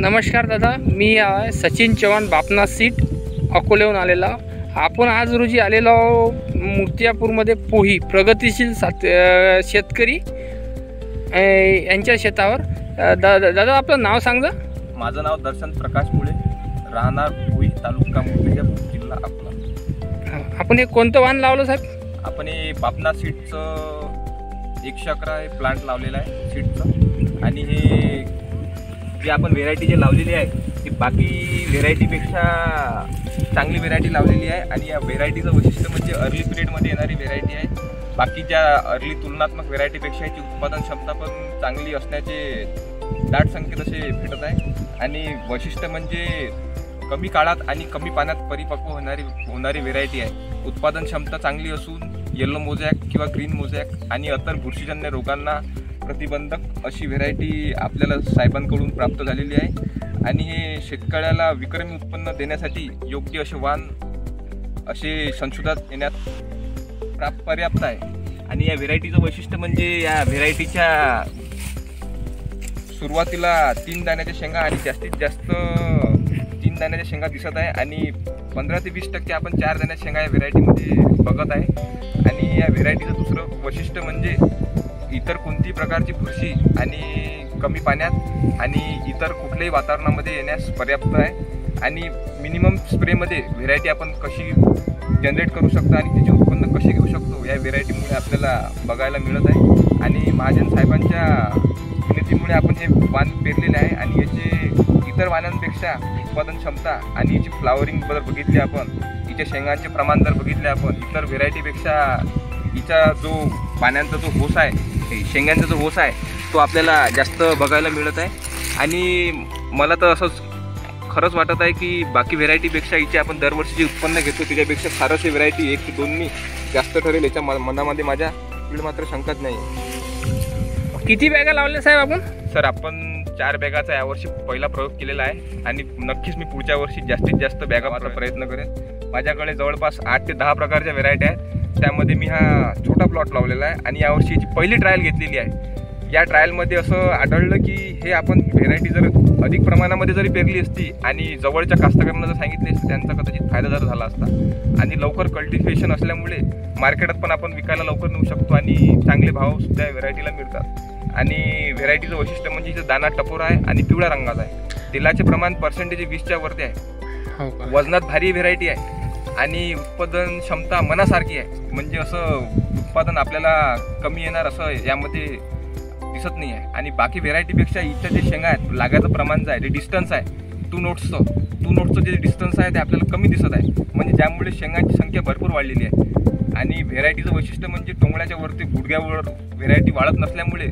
नमस्कार दादा, मी आहे सचिन चव्हाण, बापना सीट अकोल्याहून आलेला. आपण आज रोजी आलेलो मूर्तिजापूरमध्ये पोही प्रगतिशील शेतकरी यांच्या शेतावर. दादा आपलं नाव सांगा. माझं नाव दर्शन प्रकाश मुळे, राहणार पोही, तालुका मूर्तिजापूर, जिल्हा अकोला. आपण हे कोणतं वाहन लावलं साहेब? आपण हे बापना सीटचं 111 हे प्लांट लावलेलं आहे सीटचं. आणि हे जे आपण व्हेरायटी जे लावलेली आहे ती बाकी व्हेरायटीपेक्षा चांगली व्हेरायटी लावलेली आहे. आणि या व्हेरायटीचं वैशिष्ट्य म्हणजे अर्ली पिरियडमध्ये येणारी व्हेरायटी आहे. बाकीच्या अर्ली तुलनात्मक व्हेरायटीपेक्षा याची उत्पादन क्षमता पण चांगली असण्याचे दाट संकेत असे भेटत आहे. आणि वैशिष्ट्य म्हणजे कमी काळात आणि कमी पाण्यात परिपक्व होणारी व्हेरायटी आहे. उत्पादन क्षमता चांगली असून येलो मोझॅक किंवा ग्रीन मोझॅक आणि इतर बुरशीजन्य रोगांना प्रतिबंधक अशी व्हेरायटी आपल्याला साहेबांकडून प्राप्त झालेली आहे. आणि हे शेतकऱ्याला विक्रमी उत्पन्न देण्यासाठी योग्य असे वाण असे संशोधनात येण्यात पर्याप्त आहे. आणि या व्हेरायटीचं वैशिष्ट्य म्हणजे या व्हेरायटीच्या सुरुवातीला 3 दाण्याच्या शेंगा आणि जास्तीत जास्त 3 दाण्याच्या शेंगा दिसत आहे. आणि 15 ते 20% आपण 4 दाण्याच्या शेंगा या व्हेरायटीमध्ये बघत आहे. आणि या व्हेरायटीचं दुसरं वैशिष्ट्य म्हणजे इतर कोणतीही प्रकारची बुरशी आणि कमी पाण्यात आणि इतर कुठल्याही वातावरणामध्ये येण्यास पर्याप्त आहे. आणि मिनिमम स्प्रेमध्ये व्हेरायटी आपण कशी जनरेट करू शकतो आणि त्याचे उत्पन्न कसे घेऊ शकतो या व्हेरायटीमुळे आपल्याला बघायला मिळत आहे. आणि महाजन साहेबांच्या विनंतीमुळे आपण हे वाण पेरलेले आहे. आणि याचे इतर वाणांपेक्षा उत्पादन क्षमता आणि याची फ्लावरिंग जर बघितली आपण, हिच्या शेंगांचे प्रमाण जर बघितले आपण, इतर व्हेरायटीपेक्षा हिचा जो पाण्याचा जो होस आहे, शेंगांचा जो होस आहे तो आपल्याला जास्त बघायला मिळत आहे. आणि मला तर असंच खरंच वाटत आहे की बाकी व्हेरायटीपेक्षा हिचे आपण दरवर्षी जे उत्पन्न घेतो त्याच्यापेक्षा फारच व्हेरायटी 1 ते 2 जास्त ठरेल याच्या मनामध्ये माझ्या मात्र शंकाच नाही. किती बॅगा लावल्या साहेब आपण? सर आपण 4 बॅगाचा यावर्षी पहिला प्रयोग केलेला आहे. आणि नक्कीच मी पुढच्या वर्षी जास्तीत जास्त बॅगा मात्र प्रयत्न करेन. माझ्याकडे जवळपास 8 ते 10 प्रकारच्या व्हेरायटी आहेत. त्यामध्ये मी हा छोटा प्लॉट लावलेला आहे. आणि यावर्षी याची पहिली ट्रायल घेतलेली आहे. या ट्रायलमध्ये असं आढळलं की हे आपण व्हेरायटी जर अधिक प्रमाणामध्ये जरी पेरली असती आणि जवळच्या कास्तकारांना जर सांगितले असते त्यांचा कदाचित फायदा जर झाला असता. आणि लवकर कल्टिव्हेशन असल्यामुळे मार्केटात पण आपण विकायला लवकर नेऊ शकतो आणि चांगले भाव सुद्धा व्हेरायटीला मिळतात. आणि व्हेरायटीचं वैशिष्ट्य म्हणजे हिचं दाना टपोरा आहे आणि पिवळ्या रंगाचा आहे. तेलाचे प्रमाण पर्सेंटेज 20च्या वरती आहे. वजनात भारी व्हेरायटी आहे. आणि उत्पादन क्षमता मनासारखी आहे. म्हणजे असं उत्पादन आपल्याला कमी येणार असं यामध्ये दिसत नाही आहे. आणि बाकी व्हेरायटीपेक्षा इथं जे शेंगा आहेत लागायचं प्रमाण जे आहे, जे डिस्टन्स आहे 2 नोट्सचं जे डिस्टन्स आहे ते आपल्याला कमी दिसत आहे. म्हणजे ज्यामुळे शेंगांची संख्या भरपूर वाढलेली आहे. आणि व्हेरायटीचं वैशिष्ट्य म्हणजे टोंगळ्याच्या वरती गुडघ्यावर व्हेरायटी वाढत नसल्यामुळे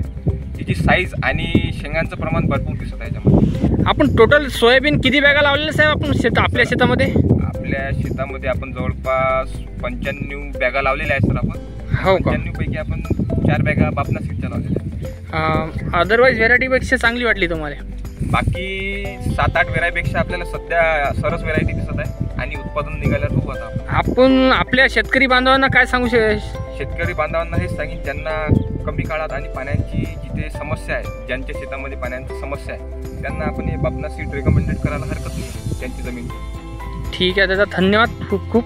तिची साईज आणि शेंगांचं प्रमाण भरपूर दिसत आहे याच्यामध्ये. आपण टोटल सोयाबीन किती बॅगा लावलेल्या साहेब आपण आपल्या शेतामध्ये? आपल्या शेतामध्ये आपण जवळपास 95 बॅगा लावलेल्या आहेत सर. आपण 95 पैकी आपण 4 बॅगा बापना सीटच्या लावलेल्या आहेत. अदरवाईज व्हेरायटीपेक्षा चांगली वाटली तुम्हाला? बाकी 7-8 व्हेरायटीपेक्षा आपल्याला सध्या सरस व्हेरायटी दिसत आहे. आणि उत्पादन निघायला खूप आता आपण आपल्या शेतकरी बांधवांना काय सांगू शेतकरी बांधवांना हेच सांगेन, ज्यांना कमी काळात आणि पाण्याची जिथे समस्या आहे, ज्यांच्या शेतामध्ये पाण्याची समस्या आहे, त्यांना आपण हे बापना सीट रेकमेंडेड करायला हरकत नाही त्यांची जमीन. ठीक आहे दादा, धन्यवाद खूप खूप.